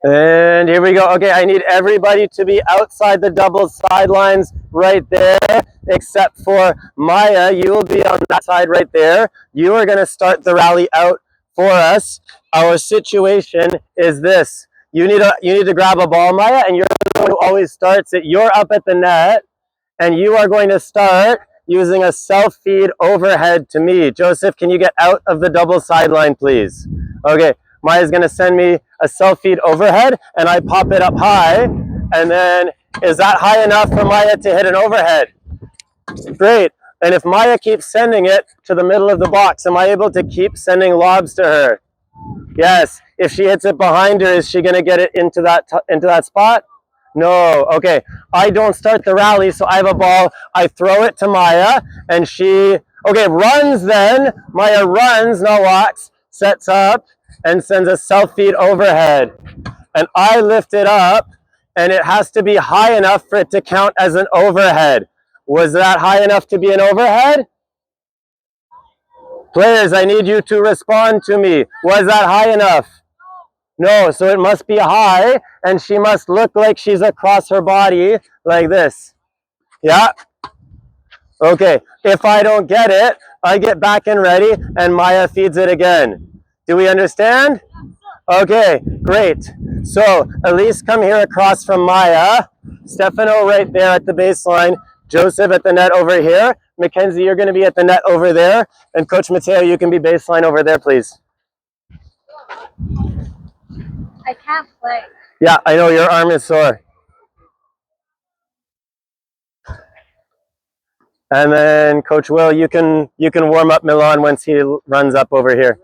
And here we go. Okay, I need everybody to be outside the double sidelines right there, except for Maya. You will be on that side right there. You are going to start the rally out for us. Our situation is this. You need to grab a ball, Maya, and you're the one who always starts it. You're up at the net, and you are going to start using a self-feed overhead to me. Joseph, can you get out of the double sideline, please? Okay. Maya's going to send me a self-feed overhead, and I pop it up high. And then, is that high enough for Maya to hit an overhead? Great. And if Maya keeps sending it to the middle of the box, am I able to keep sending lobs to her? Yes. If she hits it behind her, is she going to get it into that spot? No. Okay. I don't start the rally, so I have a ball. I throw it to Maya, and she, okay, runs then. Maya runs, now walks, sets up, and sends a self-feed overhead. And I lift it up, and it has to be high enough for it to count as an overhead. Was that high enough to be an overhead? Players, I need you to respond to me. Was that high enough? No, so it must be high, and she must look like she's across her body like this. Yeah? Okay, if I don't get it, I get back and ready, and Maya feeds it again. Do we understand? Okay, great. So, Elise, come here across from Maya. Stefano right there at the baseline. Joseph at the net over here. Mackenzie, you're going to be at the net over there. And Coach Mateo, you can be baseline over there, please. I can't play. Yeah, I know your arm is sore. And then Coach Will, you can warm up Milan once he runs up over here.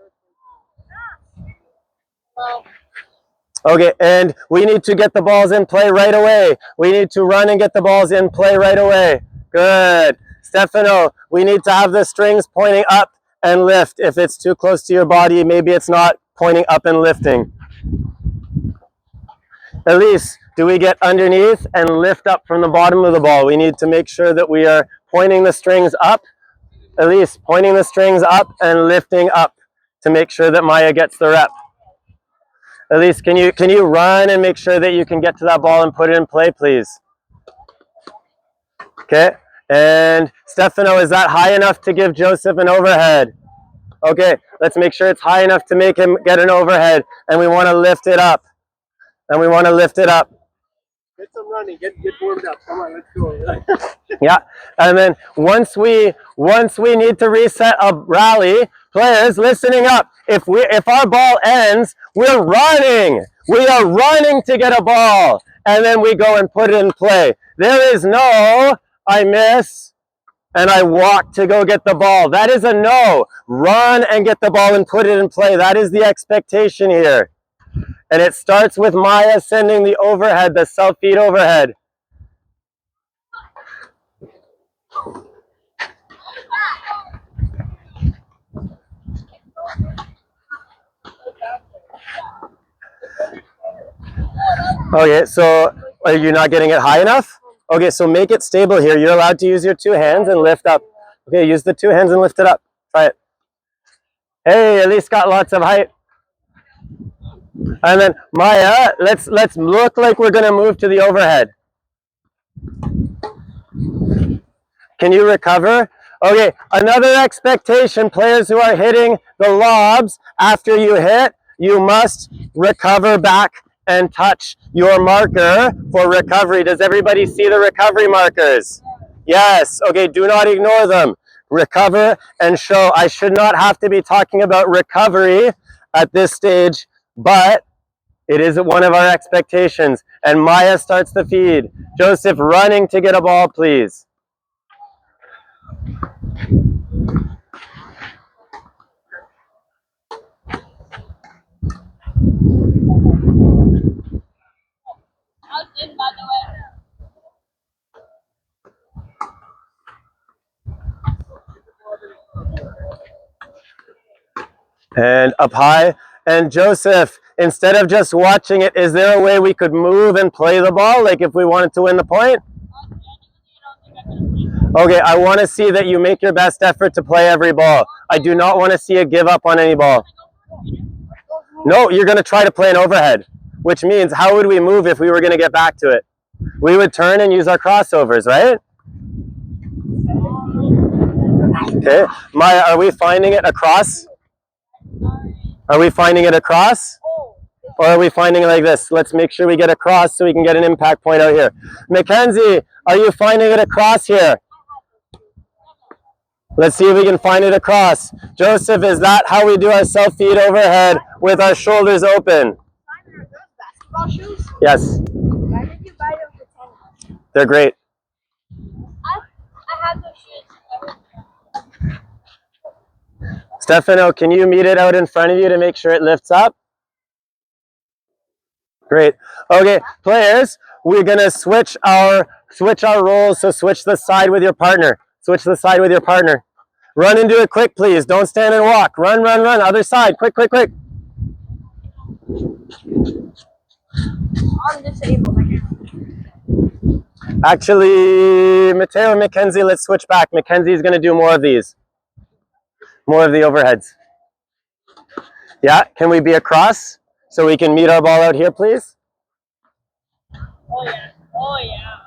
Okay, and we need to get the balls in play right away. We need to run and get the balls in play right away. Good. Stefano, we need to have the strings pointing up and lift. If it's too close to your body, maybe it's not pointing up and lifting. Elise, do we get underneath and lift up from the bottom of the ball? We need to make sure that we are pointing the strings up. Elise, pointing the strings up and lifting up to make sure that Maya gets the rep. Elise, can you run and make sure that you can get to that ball and put it in play, please? Okay. And Stefano, is that high enough to give Joseph an overhead? Okay, let's make sure it's high enough to make him get an overhead. And we want to lift it up. And we want to lift it up. Get some running, get warmed up. Come on, let's go. Yeah, and then once we need to reset a rally, players listening up. If our ball ends, we're running. We are running to get a ball, and then we go and put it in play. There is no I miss and I walk to go get the ball. That is a no. Run and get the ball and put it in play. That is the expectation here. And it starts with Maya sending the overhead, the self-feed overhead. Okay, so are you not getting it high enough? Okay, so make it stable here. You're allowed to use your two hands and lift up. Okay, use the two hands and lift it up. Try it. Hey, at least got lots of height. And then Maya, let's look like we're going to move to the overhead. Can you recover? Okay, another expectation, players who are hitting the lobs after you hit, you must recover back and touch your marker for recovery. Does everybody see the recovery markers? Yes. Okay, do not ignore them. Recover and show. I should not have to be talking about recovery at this stage, but it is one of our expectations. And Maya starts the feed. Joseph running to get a ball, please. And up high. And Joseph, instead of just watching it, is there a way we could move and play the ball, like if we wanted to win the point? Okay, I want to see that you make your best effort to play every ball. I do not want to see a give up on any ball. No, you're going to try to play an overhead. which means how would we move if we were going to get back to it? We would turn and use our crossovers, right? Okay, Maya, are we finding it across? Are we finding it across? Or are we finding it like this? Let's make sure we get across so we can get an impact point out here. Mackenzie, are you finding it across here? Let's see if we can find it across. Joseph, is that how we do our self-feed overhead with our shoulders open? Those basketball shoes? Yes. Why did you buy them for 10? They're great. I have those shoes. Stefano, can you meet it out in front of you to make sure it lifts up? Great. Okay, players, we're gonna switch our roles. So switch the side with your partner. Switch the side with your partner. Run and do it quick, please. Don't stand and walk. Run, run, run. Other side. Quick, quick, quick. I'm disabled. I can't. Actually, Mateo and Mackenzie, let's switch back. Mackenzie's gonna do more of these. More of the overheads. Yeah, can we be across so we can meet our ball out here, please? Oh yeah. Oh yeah.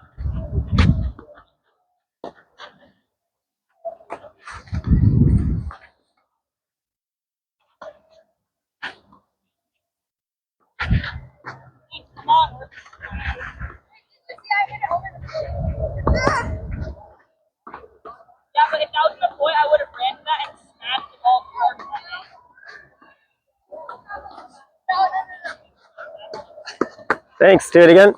Come on. Yeah, but if that was the point, I would have ran to that and smashed the ball hard. Thanks, do it again.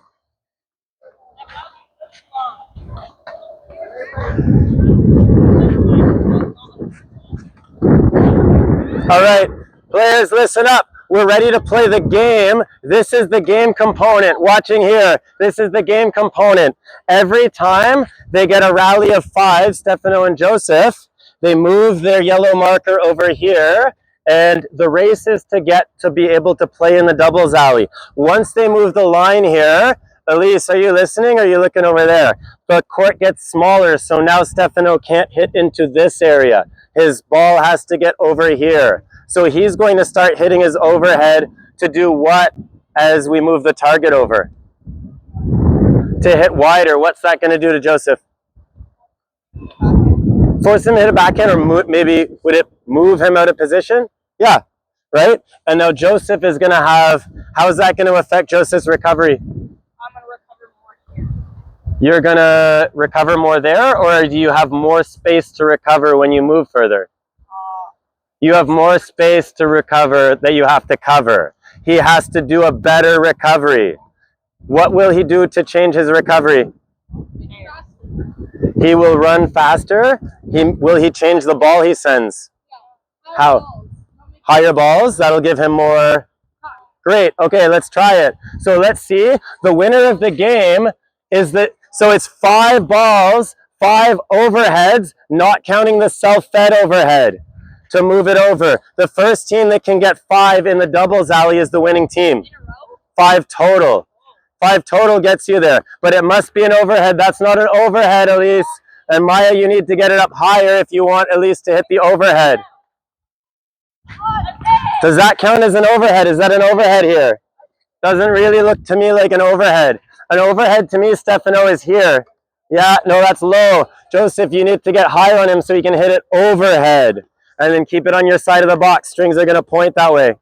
All right, players, listen up. We're ready to play the game. This is the game component. Watching here, this is the game component. Every time they get a rally of 5, Stefano and Joseph, they move their yellow marker over here, and the race is to get to be able to play in the doubles alley. Once they move the line here, Elise, are you listening or are you looking over there? The court gets smaller, so now Stefano can't hit into this area. His ball has to get over here. So he's going to start hitting his overhead to do what as we move the target over? To hit wider. What's that going to do to Joseph? Force him to hit a backhand, or maybe would it move him out of position? Yeah, right? And now Joseph is going to have, how is that going to affect Joseph's recovery? I'm going to recover more here. You're going to recover more there, or do you have more space to recover when you move further? You have more space to recover that you have to cover. He has to do a better recovery. What will he do to change his recovery? He will run faster. Will he change the ball he sends? How? Higher balls? That'll give him more. Great. Okay, let's try it. So let's see. The winner of the game is so it's 5 balls, 5 overheads, not counting the self-fed overhead. To move it over. The first team that can get 5 in the doubles alley is the winning team. 5 total. 5 total gets you there. But it must be an overhead. That's not an overhead, Elise. And Maya, you need to get it up higher if you want Elise to hit the overhead. Does that count as an overhead? Is that an overhead here? Doesn't really look to me like an overhead. An overhead to me, Stefano, is here. Yeah, no, that's low. Joseph, you need to get higher on him so he can hit it overhead. And then keep it on your side of the box. Strings are going to point that way.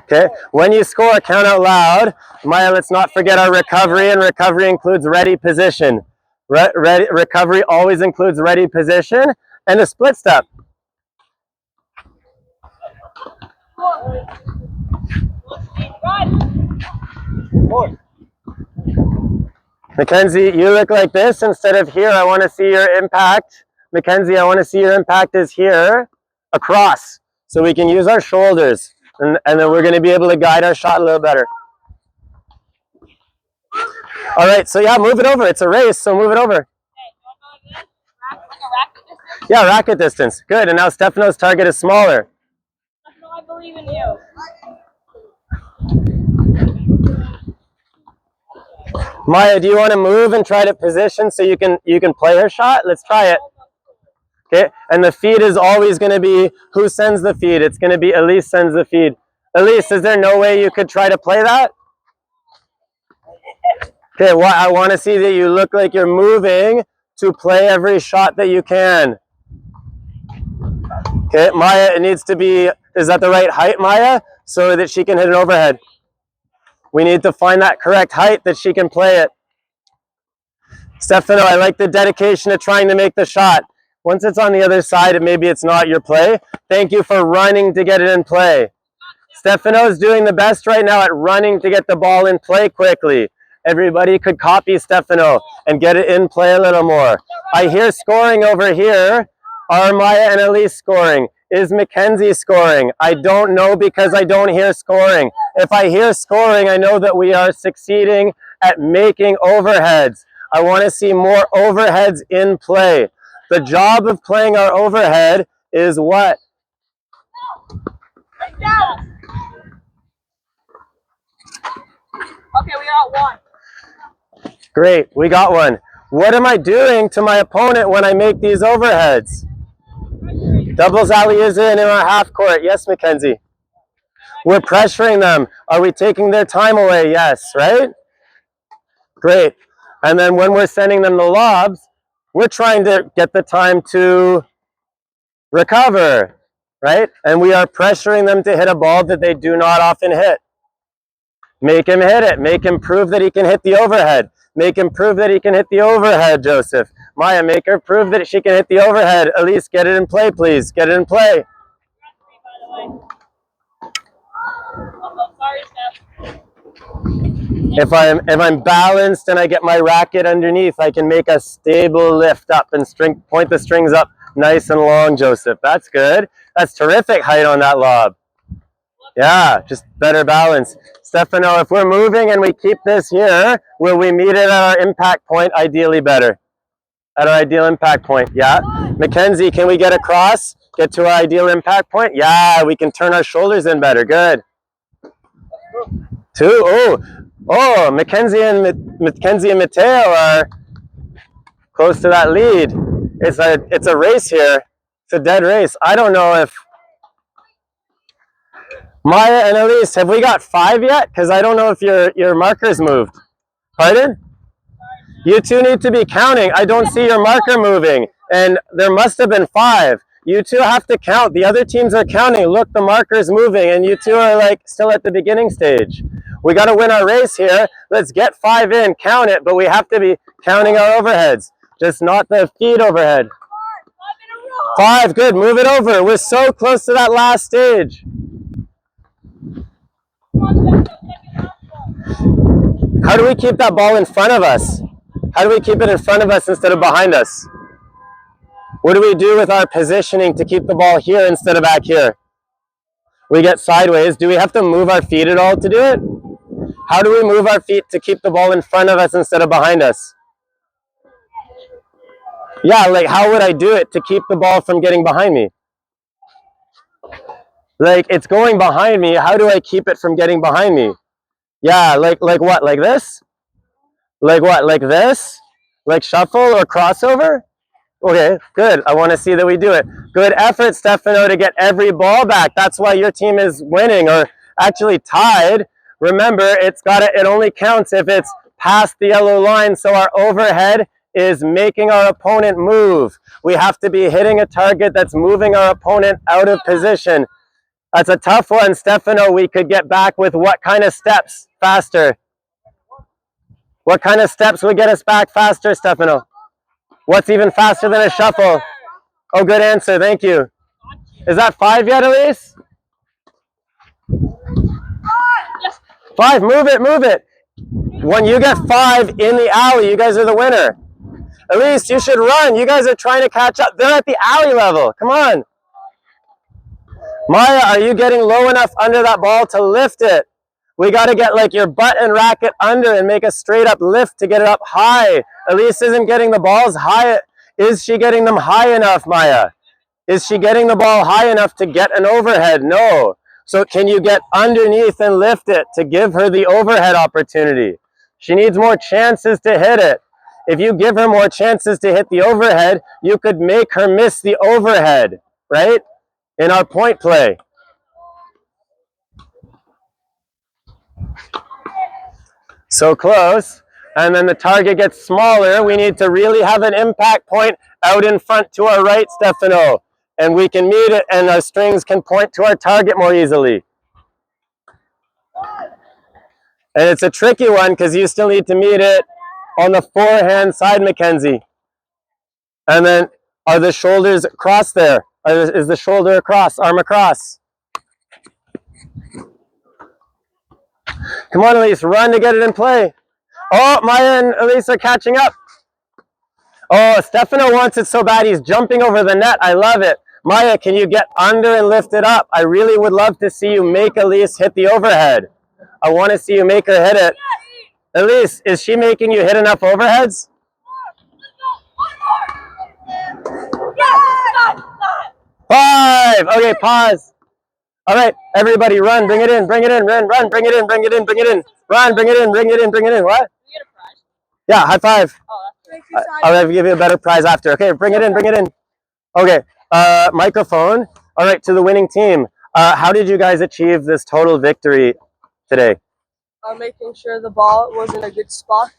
Okay, when you score, count out loud. Maya, let's not forget our recovery, and recovery includes ready position. Recovery always includes ready position and a split step. Mackenzie, you look like this instead of here. I want to see your impact. Mackenzie, I want to see your impact is here, across. So we can use our shoulders. And then we're going to be able to guide our shot a little better. All right, so yeah, move it over. It's a race, so move it over. Yeah, racket distance. Good, and now Stefano's target is smaller. Stefano, I believe in you. Maya, do you want to move and try to position so you can play her shot? Let's try it. Okay, and the feed is always going to be, who sends the feed? It's going to be Elise sends the feed. Elise, is there no way you could try to play that? Okay, well, I want to see that you look like you're moving to play every shot that you can. Okay, Maya, it needs to be, is that the right height, Maya? So that she can hit an overhead. We need to find that correct height that she can play it. Stefano, I like the dedication to trying to make the shot. Once it's on the other side, maybe it's not your play. Thank you for running to get it in play. Stefano is doing the best right now at running to get the ball in play quickly. Everybody could copy Stefano and get it in play a little more. I hear scoring over here. Are Maya and Elise scoring? Is Mackenzie scoring? I don't know because I don't hear scoring. If I hear scoring, I know that we are succeeding at making overheads. I want to see more overheads in play. The job of playing our overhead is what? Okay, we are at 1. Great, we got one. What am I doing to my opponent when I make these overheads? Doubles alley is in our half court. Yes, Mackenzie. We're pressuring them. Are we taking their time away? Yes, right? Great. And then when we're sending them the lobs, we're trying to get the time to recover, right? And we are pressuring them to hit a ball that they do not often hit. Make him hit it. Make him prove that he can hit the overhead. Make him prove that he can hit the overhead, Joseph. Maya, make her prove that she can hit the overhead. Elise, get it in play, please. Get it in play. If I'm balanced and I get my racket underneath, I can make a stable lift up and point the strings up nice and long, Joseph. That's good. That's terrific height on that lob. Yeah, just better balance. Stefano, if we're moving and we keep this here, will we meet it at our impact point ideally better? At our ideal impact point, yeah. Mackenzie, can we get across? Get to our ideal impact point? Yeah, we can turn our shoulders in better. Good. 2. Oh, Mackenzie and Mateo are close to that lead. It's a race here. It's a dead race. I don't know if Maya and Elise, have we got 5 yet? Because I don't know if your marker's moved. Pardon? You two need to be counting. I don't see your marker moving. And there must have been 5. You two have to count. The other teams are counting. Look, the marker's moving. And you two are like still at the beginning stage. We got to win our race here. Let's get 5 in. Count it. But we have to be counting our overheads. Just not the feed overhead. 5. Good. Move it over. We're so close to that last stage. How do we keep that ball in front of us? How do we keep it in front of us instead of behind us? What do we do with our positioning to keep the ball here instead of back here? We get sideways. Do we have to move our feet at all to do it? How do we move our feet to keep the ball in front of us instead of behind us? Yeah, like how would I do it to keep the ball from getting behind me? Like it's going behind me. How do I keep it from getting behind me? Yeah, like what? Like this? Like what? Like this? Like shuffle or crossover? Okay, good. I want to see that we do it. Good effort, Stefano, to get every ball back. That's why your team is winning or actually tied. Remember, it only counts if it's past the yellow line. So our overhead is making our opponent move. We have to be hitting a target that's moving our opponent out of position. That's a tough one, Stefano. We could get back with what kind of steps faster? What kind of steps would get us back faster, Stefano? What's even faster than a shuffle? Oh, good answer. Thank you. Is that 5 yet, Elise? 5. Move it, move it. When you get 5 in the alley, you guys are the winner. Elise, you should run. You guys are trying to catch up. They're at the alley level. Come on. Maya, are you getting low enough under that ball to lift it? We got to get like your butt and racket under and make a straight up lift to get it up high. Elise isn't getting the balls high. Is she getting them high enough, Maya? Is she getting the ball high enough to get an overhead? No. So can you get underneath and lift it to give her the overhead opportunity? She needs more chances to hit it. if you give her more chances to hit the overhead, you could make her miss the overhead, right? In our point play. So close. And then the target gets smaller. We need to really have an impact point out in front to our right, Stefano. And we can meet it, and our strings can point to our target more easily. And it's a tricky one because you still need to meet it on the forehand side, Mackenzie. And then are the shoulders across there? Is the shoulder across, arm across? Come on, Elise, run to get it in play. Oh, Maya and Elise are catching up. Oh, Stefano wants it so bad he's jumping over the net. I love it. Maya, can you get under and lift it up? I really would love to see you make Elise hit the overhead. I want to see you make her hit it. Elise, is she making you hit enough overheads? 5. Okay, pause. All right, everybody run, bring it in, bring it in, run, bring it in, bring it in, bring it in. Run, bring it in, bring it in, bring it in. What? You get a prize. Yeah, high five. Oh, that's I'll give you a better prize after. Okay, bring it in, bring it in. Okay, microphone. All right, to the winning team. How did you guys achieve this total victory today? Making sure the ball was in a good spot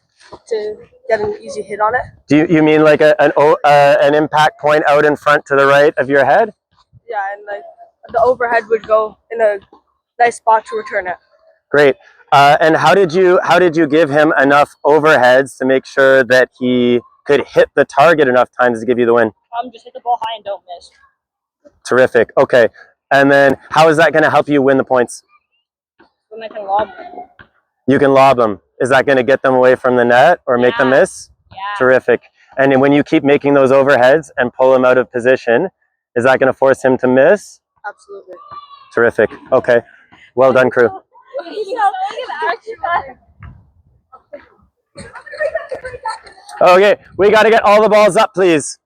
to get an easy hit on it. Do you mean like an impact point out in front to the right of your head? Yeah, and like the overhead would go in a nice spot to return it. Great. And how did you give him enough overheads to make sure that he could hit the target enough times to give you the win? just hit the ball high and don't miss. Terrific. Okay. And then how is that going to help you win the points? When I can lob them. You can lob them. Is that going to get them away from the net or make them miss? Yeah. Terrific. And then when you keep making those overheads and pull him out of position, is that going to force him to miss? Absolutely. Terrific. Okay. Well done, crew. Okay, we got to get all the balls up, please.